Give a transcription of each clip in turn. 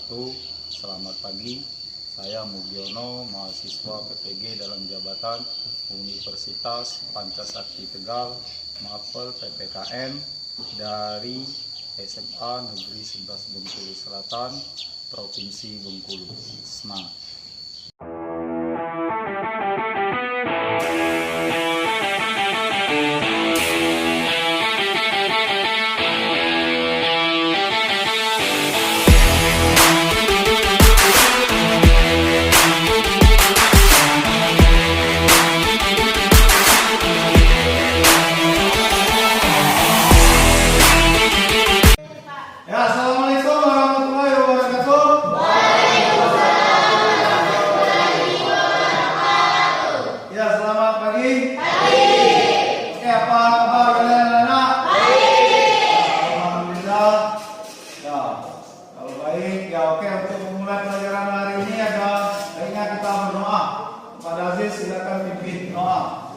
wabarakatuh. Selamat pagi, saya Mugiono, mahasiswa PPG dalam jabatan Universitas Pancasakti Tegal, Mapel PPKN dari SMA Negeri 11 Bengkulu Selatan, Provinsi Bengkulu. Semangat! Assalamualaikum warahmatullahi wabarakatuh. Ya, selamat pagi. Oke, apa kabar kalian anak? Alhamdulillah. Ya, kalau baik, ya oke. Untuk memulai pelajaran hari ini ada baiknya kita berdoa. Kepada Aziz, silakan pimpin doa.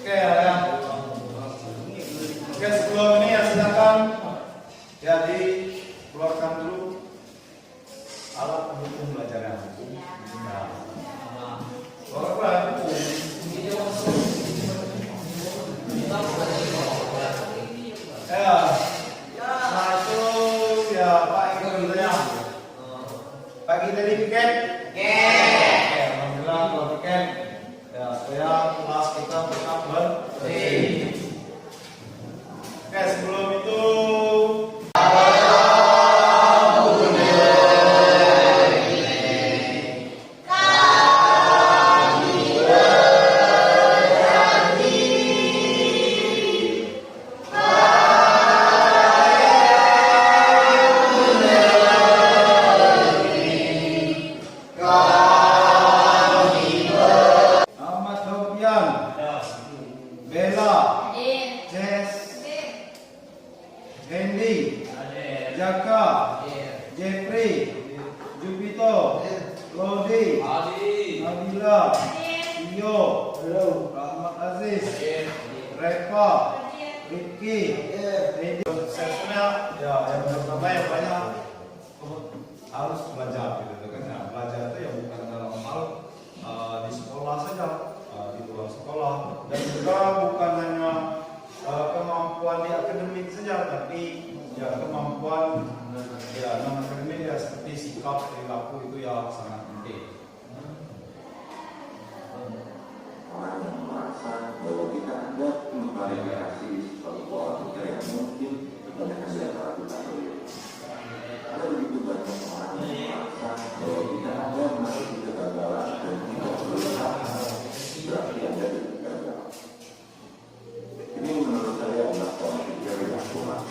Oke ya. Oke, sebelum ini ya silakan ya dikeluarkan dulu alat pendukung belajarnya. Nah, keluarkan buku. Ya. Nah itu ya Pak Iko dulu ya. Pak kita di piket. Alhamdulillah kalau piket. Ya, supaya kelas kita tetap bersih. Oke, sebelum itu Bella, Jess, Hendy, Jaka, Jeffrey, Jupito, Lodi, Nabila, Iyo, Rahmat Aziz, Reva, Rifki, Redi. Sebenarnya ya yang pertama yang banyak harus belajar gitu kan ya. Belajar itu ya bukan dalam hal di sekolah saja, di luar sekolah, dan juga bukan hanya kemampuan di akademik saja, tapi ya kemampuan ya non akademik ya seperti sikap, perilaku itu ya sangat penting. Orang yang merasa bahwa kita ada memverifikasi suatu pola pikir yang mungkin tidak kesehatan kita. Ada begitu banyak orang yang merasa bahwa kita ada masih kegagalan dan tidak berusaha berarti ada di kegagalan. Ini menurut saya adalah pola pikir yang kurang.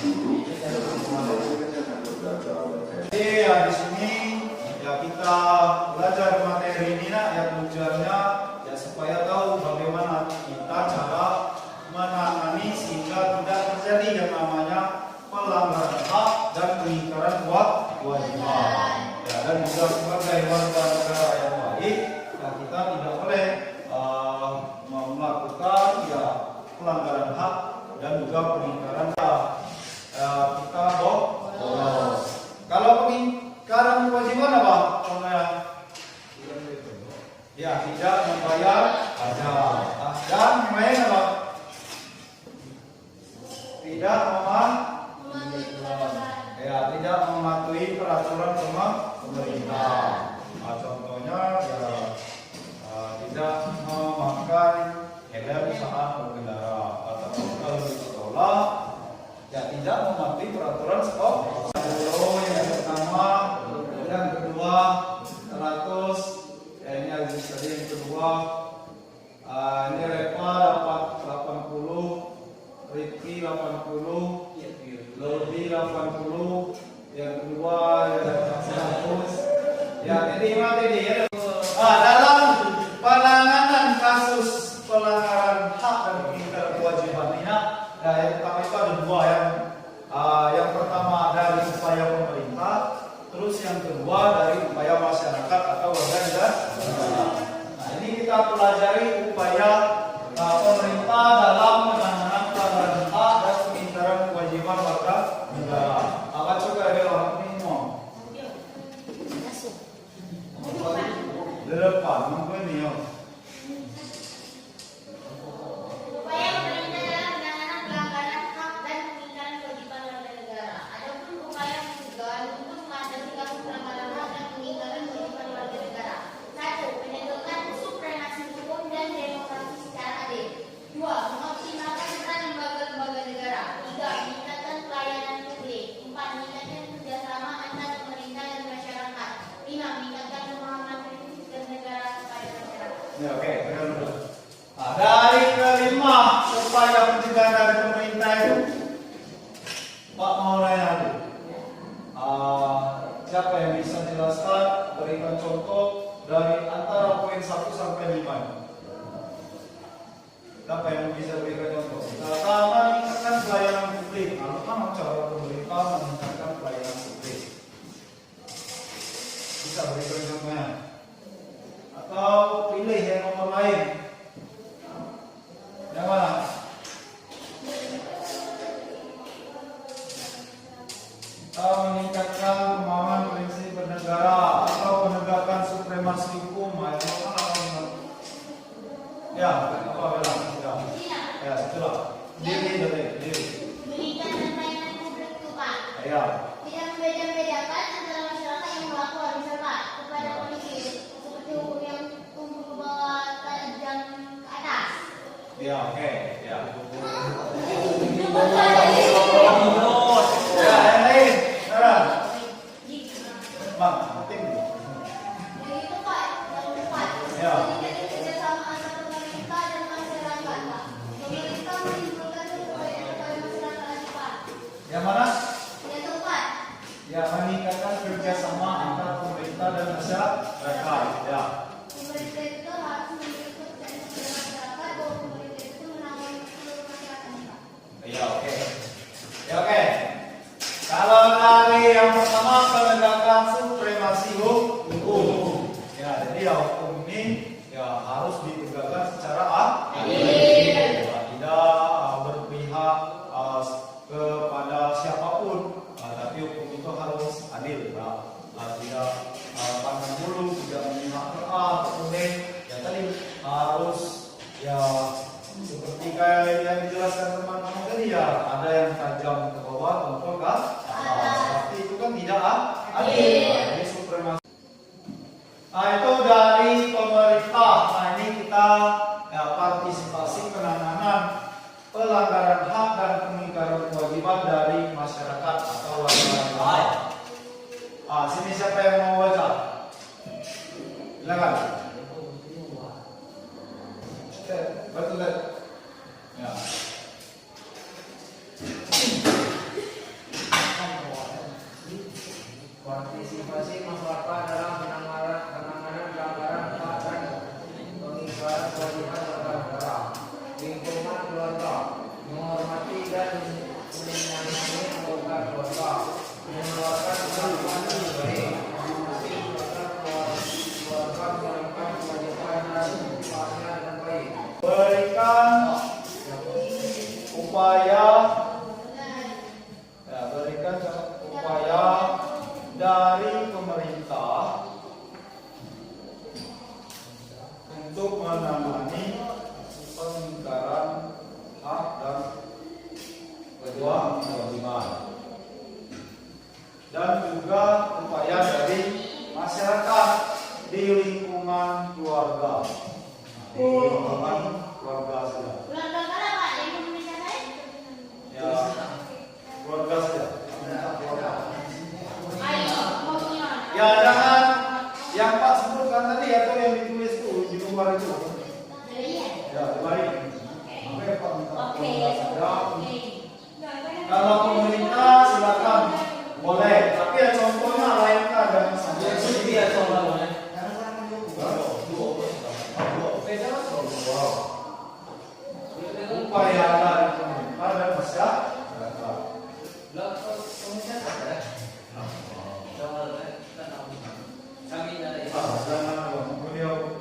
Dulu semua dari kita akan bergagal. Jadi ya di sini ya kita belajar materi ini nak ya tujuannya ya supaya tahu bagaimana kita cara menangani sehingga tidak terjadi yang namanya pelanggaran hak dan pengingkaran kewajiban. Ya, dan juga sebagai warga negara yang baik, ya kita tidak boleh melakukan ya pelanggaran hak dan juga pengingkaran hak. Kita bolos. Kalau pengingkaran kewajiban apa? Ya tidak membayar pajak. Dan yang lain apa? Tidak tidak mematuhi peraturan pemerintah. Contohnya ya tidak memakai helm saat berkendara, atau kalau di sekolah ya tidak mematuhi peraturan sekolah. Yang pertama, yang kedua 100, ini Aziz tadi yang kedua, ini Reva dapat 80, Rifki 80, Lodi 80, yang kedua ya 100. Ya, jadi mati dia. Dalam mempelajari upaya pemerintah dalam penanganan pelanggaran hak dan pengingkaran kewajiban warga negara. Apa juga ada orang minum? Depan, mungkin ni. Upaya pemerintah dalam penanganan pelanggaran hak dan pengingkaran kewajiban warga negara. Adapun upaya pencegahan untuk mengatasi kasus pelanggaran hak dan pengingkaran kewajiban warga negara. 1. Menegakkan supremasi hukum dan demokrasi secara adil. 2. Mengoptimalkan peran lembaga-lembaga negara. 3. Meningkatkan pelayanan publik. 4. Meningkatkan kerjasama antar pemerintah dan masyarakat. 5. Meningkatkan pemahaman prinsip bernegara kepada masyarakat. Ya, oke, benar. Dari kelima upaya pencegahan dari pemerintah itu, Pak Maulana itu, siapa yang bisa jelaskan, berikan contoh dari antara poin 1 sampai 5 ini? Siapa yang bisa berikan contoh? Pertama, meningkatkan pelayanan publik. Bagaimana cara pemerintah meningkatkan pelayanan publik? Bisa berikan contohnya? Atau pilih yang nomor lain? Yang mana? Atau meningkatkan pemahaman prinsip bernegara atau penegakan supremasi hukum. Yang mana? Ya, apa bilang? Ya, itulah. Diri. Berikan pelayanan publik itu, Pak. Ya. Tidak membeda-bedakan antara masyarakat yang melapor, misalkan kepada polisi seperti hukum yang tumbuh ke bawah tajam ke atas. Ya, oke. Ya. Ya, yang lain. Saran. Bang, penting. begitu Pak. Yang keempat, Ya. meningkatkan kerjasama antar pemerintah dan masyarakat, Pak. Pemerintah menimbulkan kebaikan kepada masyarakat, Pak. Yang mana? Yang keempat, Ya, meningkatkan kerjasama antar pemerintah dan masyarakat. Ya. pemerintah itu harus memberi kepercayaan kepada masyarakat bahwa pemerintah itu menangani seluruh masyarakat, Pak. Ya, oke. Ya, oke. Kalau dari yang pertama penegakan supremasi hukum. Ya, jadi ya hukum ini ya harus ditegakkan secara adil. Ya, tidak berpihak kepada siapapun. Tapi hukum itu harus adil. Tidak pandang bulu, tidak memihak ke A atau B. Ya tadi harus ya seperti kayak yang dijelaskan teman-teman tadi ya, ada yang tajam ke bawah, tumpul ke atas. Tapi itu kan tidak adil. Ini supremasi. Itu dari pemerintah. Ini kita ya, partisipasi penanganan pelanggaran hak dan pengingkaran kewajiban dari masyarakat atau warga negara. Sini siapa yang mau baca? Silakan. Betul. Ya. Partisipasi masyarakat dalam penanganan pelanggaran hak dan pengingkaran kewajiban warga negara. Lingkungan keluarga, menghormati dan menyayangi anggota keluarga, mengeluarkan kelakuan yang baik, mengawasi keluarga menjalankan kewajiban dan upaya yang baik. Berikan upaya dari pemerintah untuk menangani pengingkaran hak dan kewajiban dan juga upaya dari masyarakat di lingkungan keluarga. Di lingkungan keluarga saja. Keluarga mana, Pak? Yang Indonesia lain? Ya, keluarga saja. Keluarga. Ayo, mau punya. Ya, jangan yang Pak sebutkan tadi atau yang ditulis itu di luar itu. Iya. Ya, dibalik. Oke, Pak. Oke. Ya. Kalau pemerintah silakan boleh, tapi ya contohnya lain kan jangan sampai Iya, contohnya. upaya dari pemerintah dan masyarakat. Jangan beliau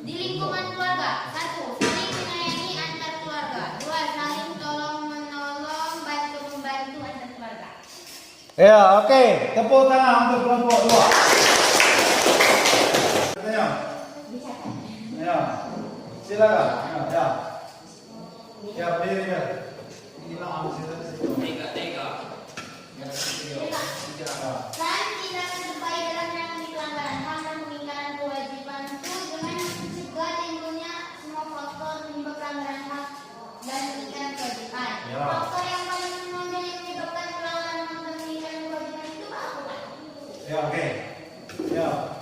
Di lingkungan keluarga, 1. Saling menyayangi antar keluarga. 2. Saling tolong menolong, bantu membantu antar keluarga. Ya, oke. Tepuk tangan untuk kelompok 2. Ya. Ya. Silakan. Ya. Ya, berdiri ya. Ini lah Saling tidak terbaik dalam menangani pelanggaran HAM dan pengingkaran kewajiban itu dengan mencegah timbulnya semua faktor penyebab pelanggaran HAM dan pengingkaran kewajiban. Ya. Faktor yang paling menonjol yang menyebabkan pelanggaran HAM dan pengingkaran kewajiban itu apa? Ya, oke. Ya.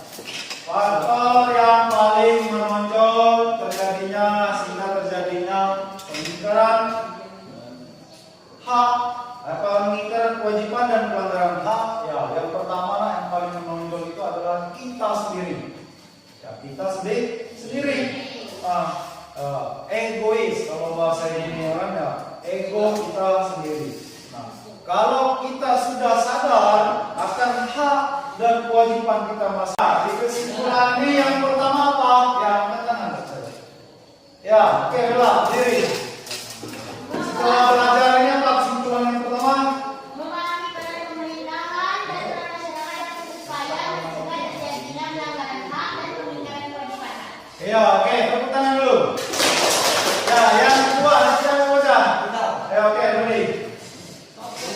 Faktor yang paling menonjol terjadinya sehingga terjadinya pengingkaran hak atau pengingkaran kewajiban dan pelanggaran hak. Ya, yang pertama yang paling menonjol itu adalah kita sendiri. Ya, kita sendiri. Egois kalau bahasa ini orang ya, ego kita sendiri. Nah, kalau kita sudah sadar akan hak dan kewajiban kita masing. Di kesimpulan ini yang pertama apa? Ya, angkat tangan saja. Ya, oke, lah, diri. Setelah belajar ini apa kesimpulan yang pertama? Memahami peran pemerintahan dan peran masyarakat supaya mencegah terjadinya pelanggaran hak dan pengingkaran kewajiban. Ya, oke, tepuk tangan dulu. Ya, yang kedua, siapa bocah? Ya, oke, ready.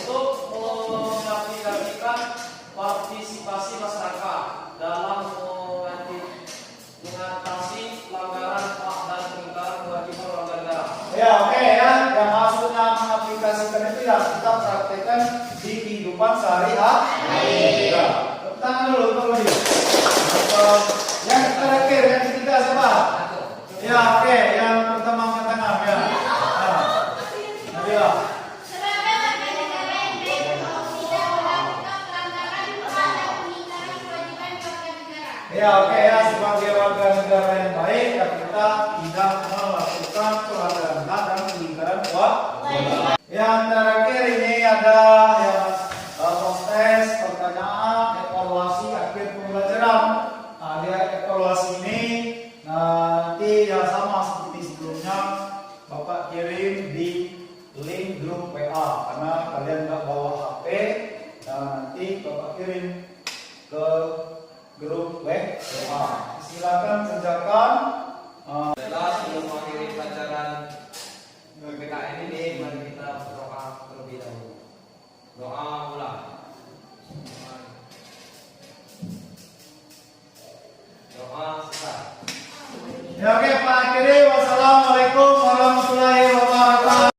Untuk mengaplikasikan partisipasi masyarakat dalam mengatasi pelanggaran hak dan pengingkaran kewajiban warga negara. Ya, oke ya. Yang maksudnya mengaplikasikan itu ya kita praktekkan di kehidupan sehari-hari. Ya. Tepuk tangan dulu untuk dia. Yang terakhir, yang ketiga siapa? Ya, oke. Yang pertama angkat tangan ya. Nah. Nabila. Sebagai warga negara yang baik untuk tidak melakukan pelanggaran hak dan pengingkaran kewajiban warga negara. Ya, oke ya. Sebagai warga negara yang baik, ya kita tidak melakukan pelanggaran hak dan pengingkaran kewajiban. Yang terakhir ini ada ya tes, pertanyaan, evaluasi akhir pembelajaran. Nah, dia evaluasi ini nanti ya sama seperti sebelumnya, Bapak kirim di link grup WA karena kalian nggak bawa HP. Dan nanti Bapak kirim ke grup WA. Silakan kerjakan